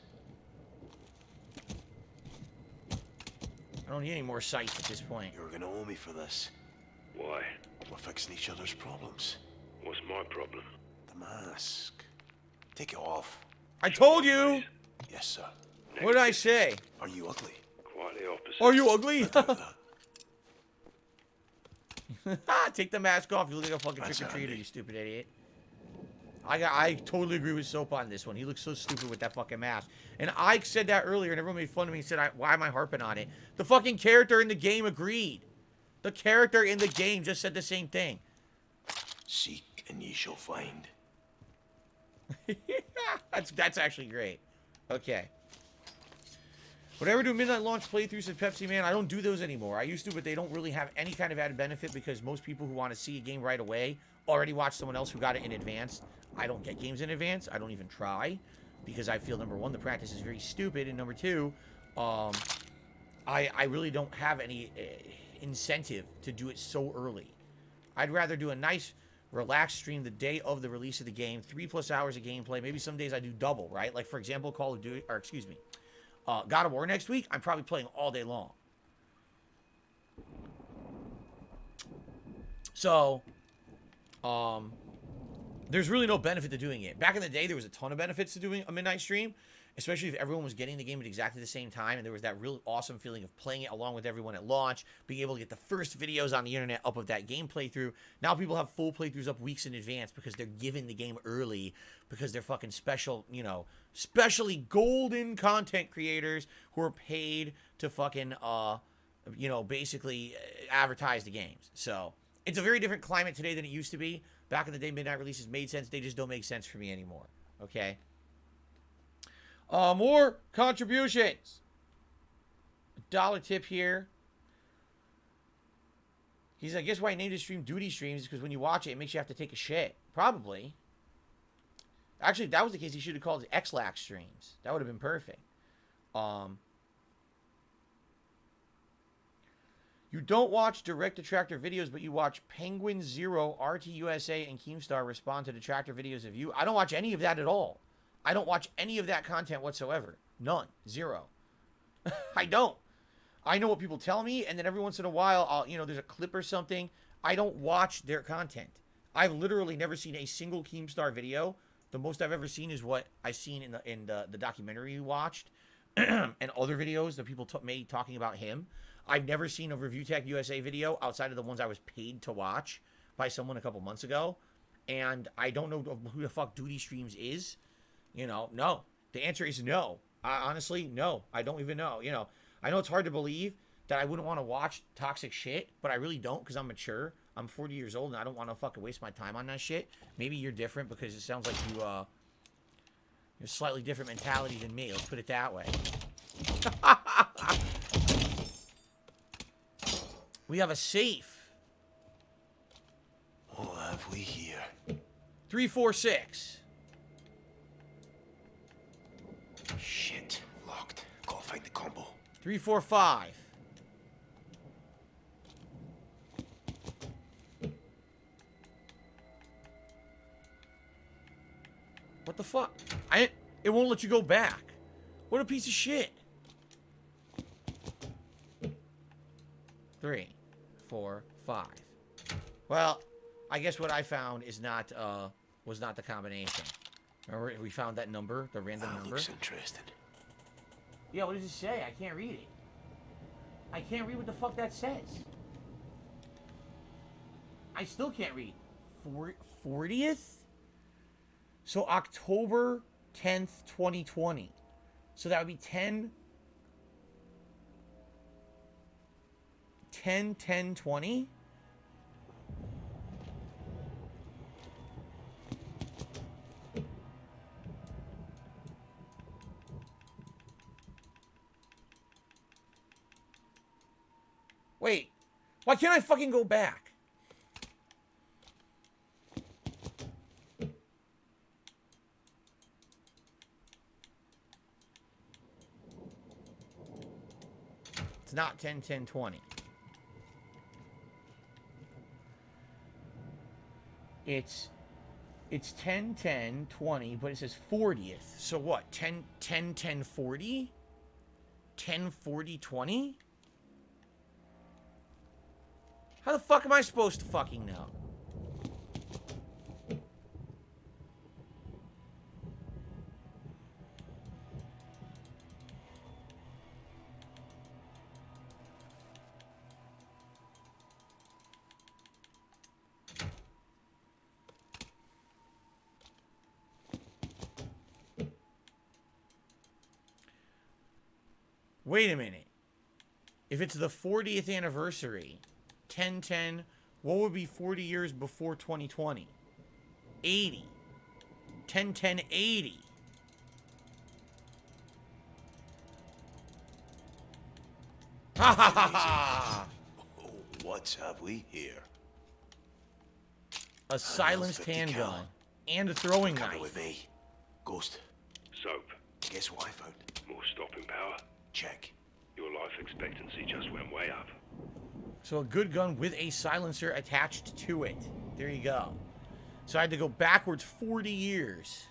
Speaker 1: I don't need any more sights at this point.
Speaker 5: You're gonna owe me for this.
Speaker 2: Why?
Speaker 5: We're fixing each other's problems.
Speaker 2: What's my problem?
Speaker 5: The mask. Take it off.
Speaker 1: I told you!
Speaker 5: Yes, sir.
Speaker 1: What did I say?
Speaker 5: Are you ugly?
Speaker 2: Quite the opposite.
Speaker 1: Are you ugly?
Speaker 5: That.
Speaker 1: Take the mask off. You look like a fucking
Speaker 5: That's
Speaker 1: trick-or-treater,
Speaker 5: handy.
Speaker 1: you stupid idiot. I totally agree with Soap on this one. He looks so stupid with that fucking mask. And I said that earlier, and everyone made fun of me and said, why am I harping on it? The fucking character in the game agreed. The character in the game just said the same thing.
Speaker 5: Seek and ye shall find.
Speaker 1: That's actually great. Okay. Would I ever do midnight launch playthroughs at Pepsi Man? I don't do those anymore. I used to, but they don't really have any kind of added benefit because most people who want to see a game right away already watch someone else who got it in advance. I don't get games in advance. I don't even try because I feel, number one, the practice is very stupid, and number two, I really don't have any incentive to do it so early. I'd rather do a nice, relaxed stream the day of the release of the game, 3+ hours of gameplay. Maybe some days I do double, right? Like, for example, God of War next week, I'm probably playing all day long. So, there's really no benefit to doing it. Back in the day, there was a ton of benefits to doing a midnight stream, especially if everyone was getting the game at exactly the same time, and there was that really awesome feeling of playing it along with everyone at launch, being able to get the first videos on the internet up of that game playthrough. Now people have full playthroughs up weeks in advance because they're given the game early, because they're fucking special, specially golden content creators who are paid to fucking, basically advertise the games. So, it's a very different climate today than it used to be. Back in the day, midnight releases made sense. They just don't make sense for me anymore. Okay? More contributions. $1 tip here. He's like, I guess why I named his stream Duty Streams is because when you watch it, it makes you have to take a shit. Probably. Actually, if that was the case, he should have called it X-Lax Streams. That would have been perfect. You don't watch direct detractor videos, but you watch Penguin Zero, RTUSA, and Keemstar respond to detractor videos of you. I don't watch any of that at all. I don't watch any of that content whatsoever. None. Zero. I don't. I know what people tell me, and then every once in a while, there's a clip or something. I don't watch their content. I've literally never seen a single Keemstar video. The most I've ever seen is what I've seen in the documentary you watched, and other videos that people made talking about him. I've never seen a Review Tech USA video outside of the ones I was paid to watch by someone a couple months ago. And I don't know who the fuck Duty Streams is. No. The answer is no. Honestly, no. I don't even know. I know it's hard to believe that I wouldn't want to watch toxic shit, but I really don't because I'm mature. I'm 40 years old and I don't want to fucking waste my time on that shit. Maybe you're different because it sounds like you're slightly different mentality than me. Let's put it that way. We have a safe.
Speaker 5: What have we here?
Speaker 1: 346.
Speaker 5: Shit. Locked. Gotta find the combo.
Speaker 1: 345. What the fuck? It won't let you go back. What a piece of shit. 3, 4, 5. Well, I guess what I found is was not the combination. Remember we found that number, the random number?
Speaker 5: Looks interesting.
Speaker 1: Yeah, what does it say? I can't read it. I can't read what the fuck that says. I still can't read. 40th? So October 10th, 2020. So that would be 10/10/20. Wait, why can't I fucking go back? It's not 10/10/20. It's 10/10/20, but it says 40th. So what? 10/10/40? 10/40/20? How the fuck am I supposed to fucking know? Wait a minute. If it's the 40th anniversary, 10/10, what would be 40 years before 2020? 80. 10/10/80. Ha ha ha ha!
Speaker 5: What have we here?
Speaker 1: A silenced handgun and a throwing
Speaker 5: Coming
Speaker 1: knife.
Speaker 5: with me. Ghost,
Speaker 2: Soap,
Speaker 5: guess what I found?
Speaker 2: more stopping power.
Speaker 5: Check.
Speaker 2: Your life expectancy just went way up.
Speaker 1: So a good gun with a silencer attached to it. There you go. So I had to go backwards 40 years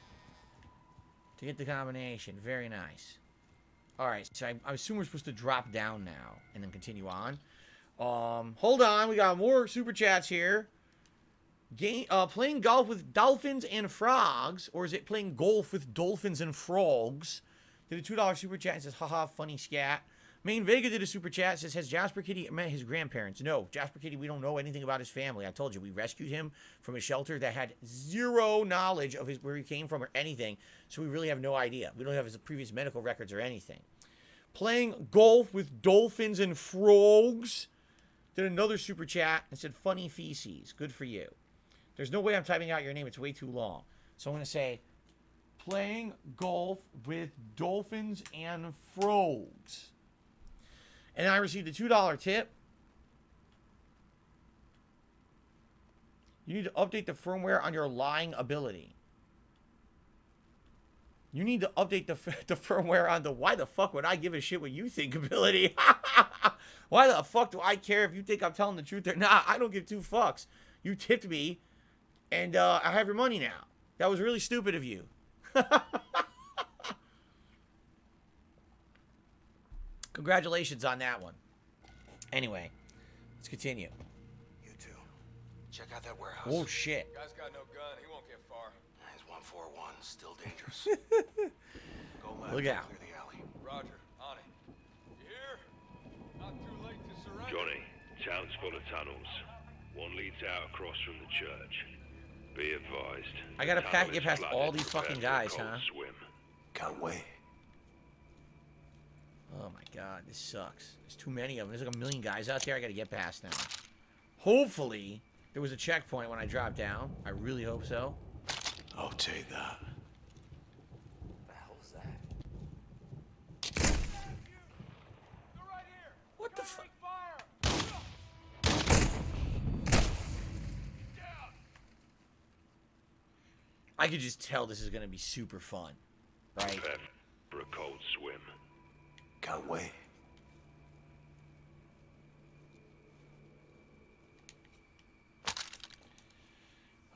Speaker 1: to get the combination. Very nice. All right, so I assume we're supposed to drop down now and then continue on. Hold on, we got more super chats here. Playing golf with dolphins and frogs, or is it playing golf with dolphins and frogs? Did a $2 super chat and says, haha, funny scat. Main Vega did a super chat, says, has Jasper Kitty met his grandparents? No, Jasper Kitty, we don't know anything about his family. I told you, we rescued him from a shelter that had zero knowledge of where he came from or anything, so we really have no idea. We don't have his previous medical records or anything. Playing golf with dolphins and frogs did another super chat and said, funny feces. Good for you. There's no way I'm typing out your name. It's way too long. So I'm going to say, playing golf with dolphins and frogs. And I received a $2 tip. You need to update the firmware on your lying ability. You need to update the firmware on the why the fuck would I give a shit what you think ability. Why the fuck do I care if you think I'm telling the truth or not? I don't give two fucks. You tipped me, and I have your money now. That was really stupid of you. Congratulations on that one. Anyway, let's continue.
Speaker 6: You two. Check out that warehouse.
Speaker 1: Oh, shit.
Speaker 3: Guy's got no gun. He won't get far.
Speaker 6: He's 141. Still dangerous. Go left.
Speaker 1: Look out.
Speaker 6: Clear the alley.
Speaker 3: Roger. On it. You hear? Not too late to surrender.
Speaker 2: Johnny, town's full of tunnels. One leads out across from the church. Be advised.
Speaker 1: I gotta
Speaker 2: the tunnel
Speaker 1: get
Speaker 2: is
Speaker 1: past
Speaker 2: flooded.
Speaker 1: all these
Speaker 2: Prepare
Speaker 1: fucking
Speaker 2: for a
Speaker 1: guys,
Speaker 2: cold
Speaker 1: huh?
Speaker 2: Swim.
Speaker 5: Can't wait.
Speaker 1: Oh my god, this sucks. There's too many of them. There's like a million guys out there I gotta get past now. Hopefully, there was a checkpoint when I dropped down. I really hope so.
Speaker 5: I'll take that.
Speaker 6: What the hell is that?
Speaker 3: They're right here.
Speaker 1: What the fuck?
Speaker 3: Fire.
Speaker 1: I could just tell this is gonna be super fun. Right?
Speaker 2: Prepare for a cold swim.
Speaker 5: Can't wait.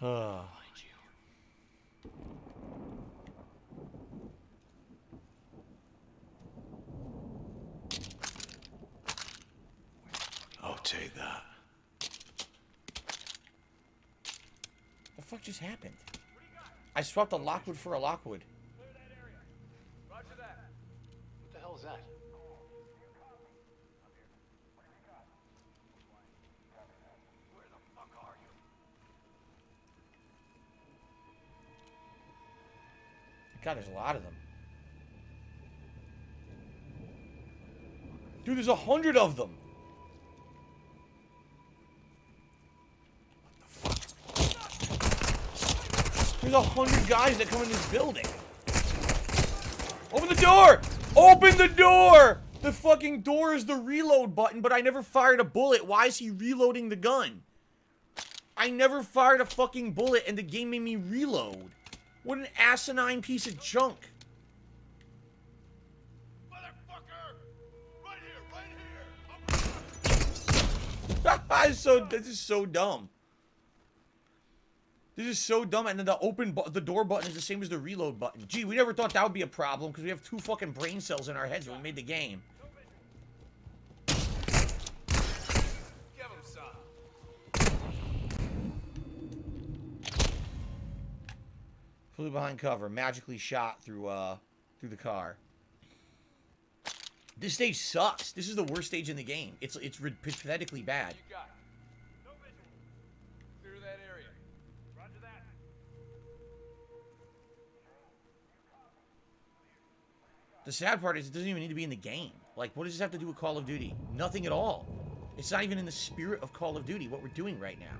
Speaker 1: Oh.
Speaker 5: I'll take that.
Speaker 1: The fuck just happened? I swapped a Lockwood for a Lockwood.
Speaker 3: Clear that area. Roger that.
Speaker 6: What the hell is that? Where the fuck are you?
Speaker 1: God, there's a lot of them. Dude, there's 100 of them. There's 100 guys that come in this building. Open the door! Open the door! The fucking door is the reload button, but I never fired a bullet. Why is he reloading the gun? I never fired a fucking bullet and the game made me reload. What an asinine piece of junk.
Speaker 3: Motherfucker! Right here!
Speaker 1: This is so dumb. This is so dumb, and then the door button is the same as the reload button. Gee, we never thought that would be a problem because we have 2 fucking brain cells in our heads when we made the game.
Speaker 3: Give him some.
Speaker 1: Flew behind cover, magically shot through the car. This stage sucks. This is the worst stage in the game. It's pathetically bad.
Speaker 3: You got it. No visual. Clear that area. Roger that.
Speaker 1: The sad part is it doesn't even need to be in the game. Like, what does this have to do with Call of Duty? Nothing at all. It's not even in the spirit of Call of Duty, what we're doing right now.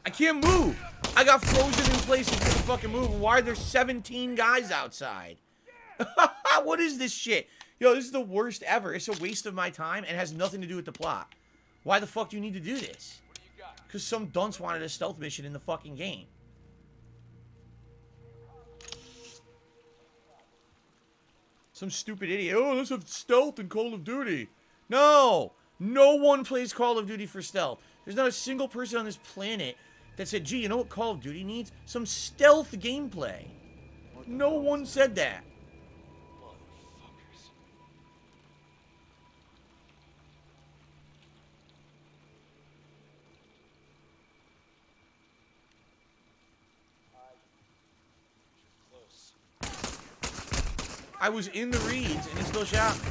Speaker 1: I can't move! I got frozen in place and couldn't fucking move. Why are there 17 guys outside? What is this shit? Yo, this is the worst ever. It's a waste of my time and has nothing to do with the plot. Why the fuck do you need to do this?
Speaker 3: What do you got?
Speaker 1: Because some dunce wanted a stealth mission in the fucking game. Some stupid idiot. Oh, let's have stealth in Call of Duty. No! No one plays Call of Duty for stealth. There's not a single person on this planet that said, gee, you know what Call of Duty needs? Some stealth gameplay. No one said that.
Speaker 6: Motherfuckers. Close.
Speaker 1: I was in the reeds and he still shot me.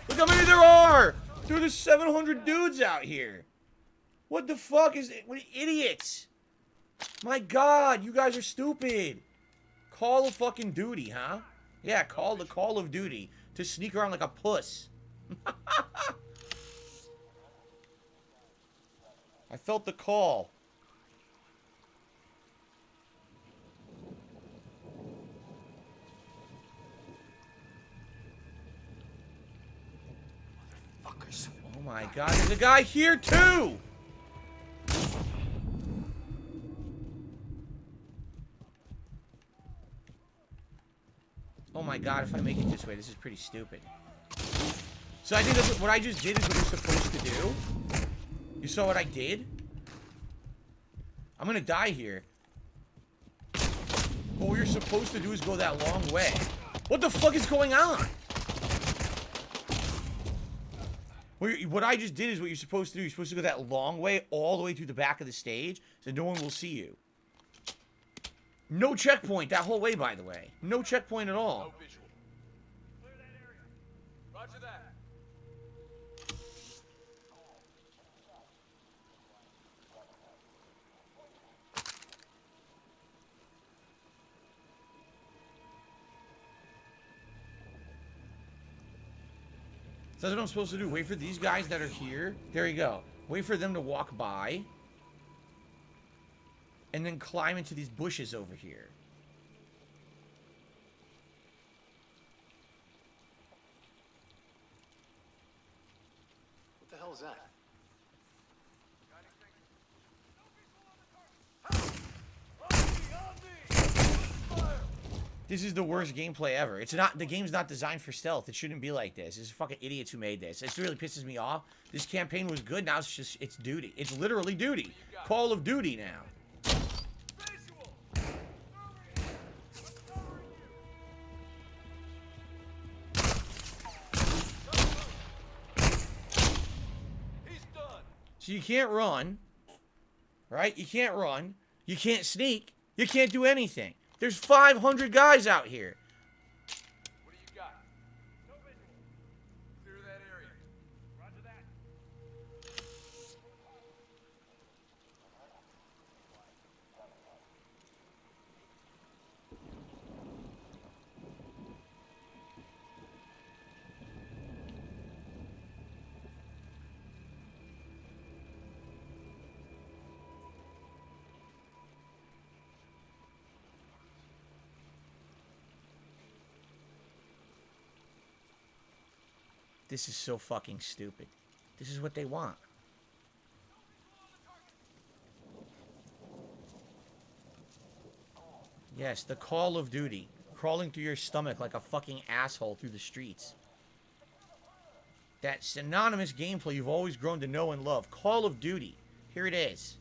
Speaker 1: Look how many there are! Dude, there's 700 dudes out here. What the fuck is it? What idiots? My god, you guys are stupid. Call of fucking Duty, huh? Yeah, call the Call of Duty to sneak around like a puss. I felt the call.
Speaker 5: Fuckers.
Speaker 1: Oh my god, there's a guy here too! Oh my god, if I make it this way, this is pretty stupid. So I think that's what I just did is what you're supposed to do. You saw what I did? I'm gonna die here. But what you're supposed to do is go that long way. What the fuck is going on? What I just did is what you're supposed to do. You're supposed to go that long way all the way through the back of the stage so no one will see you. No checkpoint that whole way, by the way. No checkpoint at all.
Speaker 3: No visual. Clear that area. Roger that.
Speaker 1: So that's what I'm supposed to do. Wait for these guys that are here. There you go. Wait for them to walk by. And then climb into these bushes over here.
Speaker 6: What the hell is that?
Speaker 1: This is the worst gameplay ever. It's not, the game's not designed for stealth. It shouldn't be like this. It's fucking idiots who made this. It really pisses me off. This campaign was good. Now it's just, it's duty. It's literally duty. Call of Duty now. So you can't run, right? You can't run. You can't sneak. You can't do anything. There's 500 guys out here.
Speaker 3: What do you got? No visual. Clear that area. Roger that.
Speaker 1: This is so fucking stupid. This is what they want. Yes, the Call of Duty. Crawling through your stomach like a fucking asshole through the streets. That synonymous gameplay you've always grown to know and love. Call of Duty. Here it is.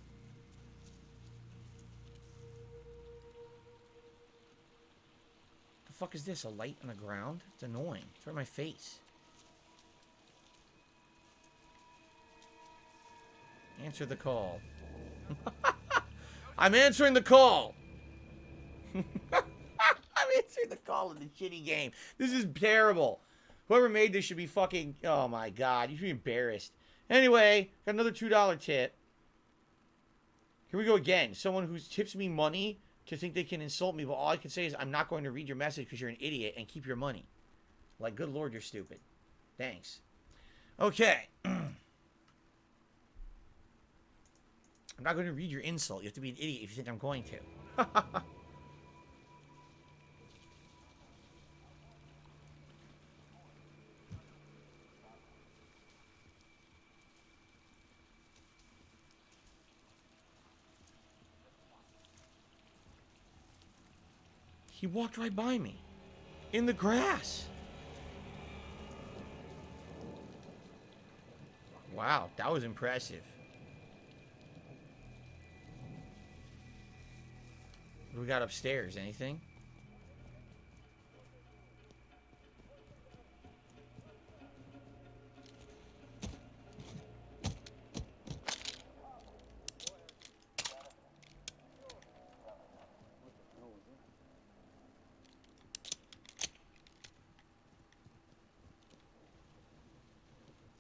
Speaker 1: The fuck is this? A light on the ground? It's annoying. It's right in my face. Answer the call. I'm answering the call. I'm answering the call in the shitty game. This is terrible. Whoever made this should be fucking... Oh my god, you should be embarrassed. Anyway, got another $2 tip. Here we go again. Someone who tips me money to think they can insult me, but all I can say is I'm not going to read your message because you're an idiot and keep your money. Like, good lord, you're stupid. Thanks. Okay. I'm not going to read your insult. You have to be an idiot if you think I'm going to. He walked right by me. In the grass. Wow, that was impressive. What do we got upstairs? Anything?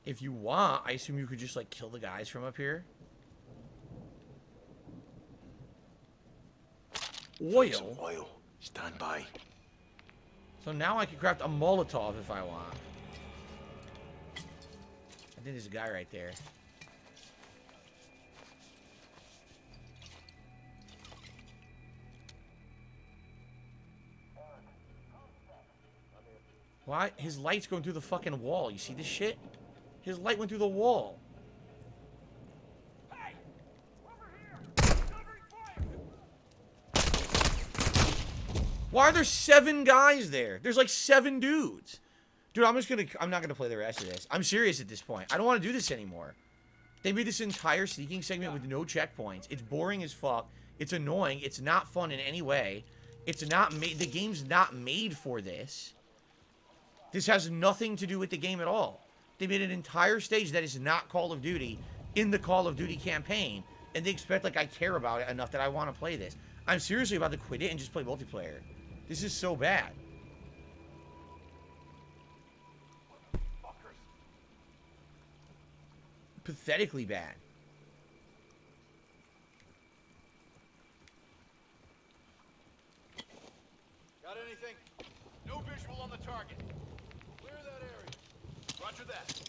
Speaker 1: If you want, I assume you could just, like, kill the guys from up here. Oil?
Speaker 5: Oil. Stand by.
Speaker 1: So now I can craft a Molotov if I want. I think there's a guy right there. Why? His light's going through the fucking wall. You see this shit? His light went through the wall.
Speaker 3: Hey! Over here! Covering fire!
Speaker 1: Why are there 7 guys there? There's like 7 dudes. Dude, I'm not gonna play the rest of this. I'm serious at this point. I don't want to do this anymore. They made this entire sneaking segment with no checkpoints. It's boring as fuck. It's annoying. It's not fun in any way. It's not made. The game's not made for this. This has nothing to do with the game at all. They made an entire stage that is not Call of Duty in the Call of Duty campaign, and they expect like I care about it enough that I want to play this. I'm seriously about to quit it and just play multiplayer. This is so bad. Pathetically bad.
Speaker 3: Got anything? No visual on the target. Clear that area. Roger that.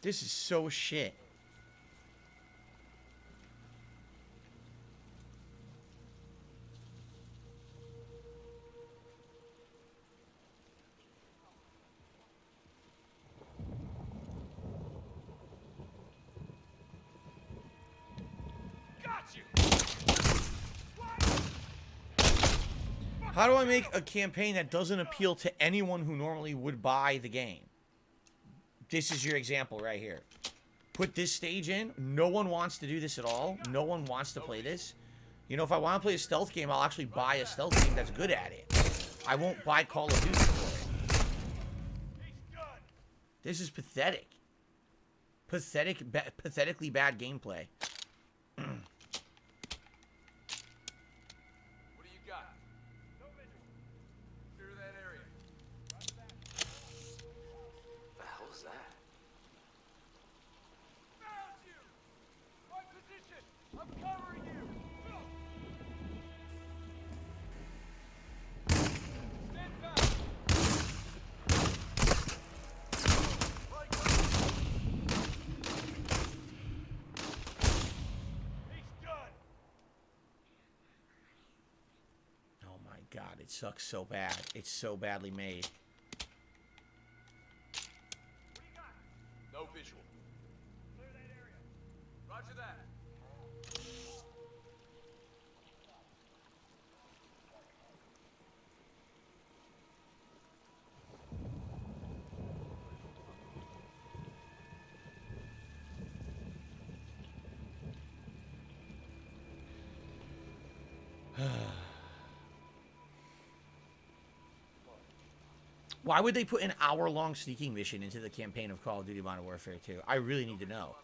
Speaker 1: This is so shit. How do I make a campaign that doesn't appeal to anyone who normally would buy the game? This is your example right here. Put this stage in. No one wants to do this at all. No one wants to play this. You know, if I want to play a stealth game, I'll actually buy a stealth game that's good at it. I won't buy Call of Duty for it. This is pathetic. Pathetically bad gameplay. God, it sucks so bad. It's so badly made.
Speaker 3: No visual. Clear that area. Roger that.
Speaker 1: Why would they put an hour-long sneaking mission into the campaign of Call of Duty Modern Warfare 2? I really need to know.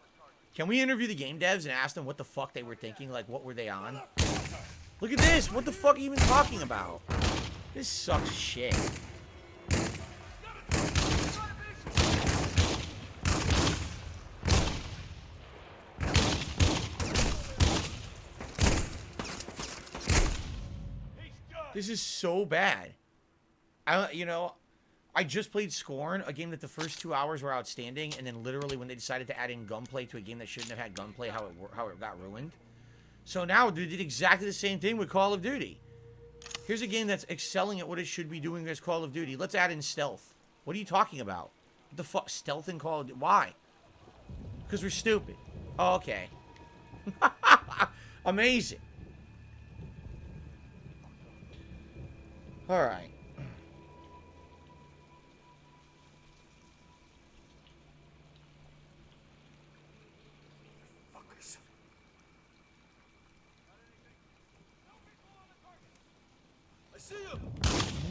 Speaker 1: Can we interview the game devs and ask them what the fuck they were thinking? Like, what were they on? Look at this! What the fuck are you even talking about? This sucks shit. This is so bad. I just played Scorn, a game that the first 2 hours were outstanding, and then literally when they decided to add in gunplay to a game that shouldn't have had gunplay, how it got ruined. So now they did exactly the same thing with Call of Duty. Here's a game that's excelling at what it should be doing as Call of Duty. Let's add in stealth. What are you talking about? What the fuck? Stealth in Call of Duty? Why? Because we're stupid. Oh, okay. Amazing. All right.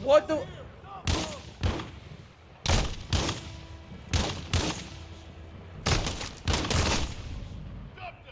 Speaker 1: What the...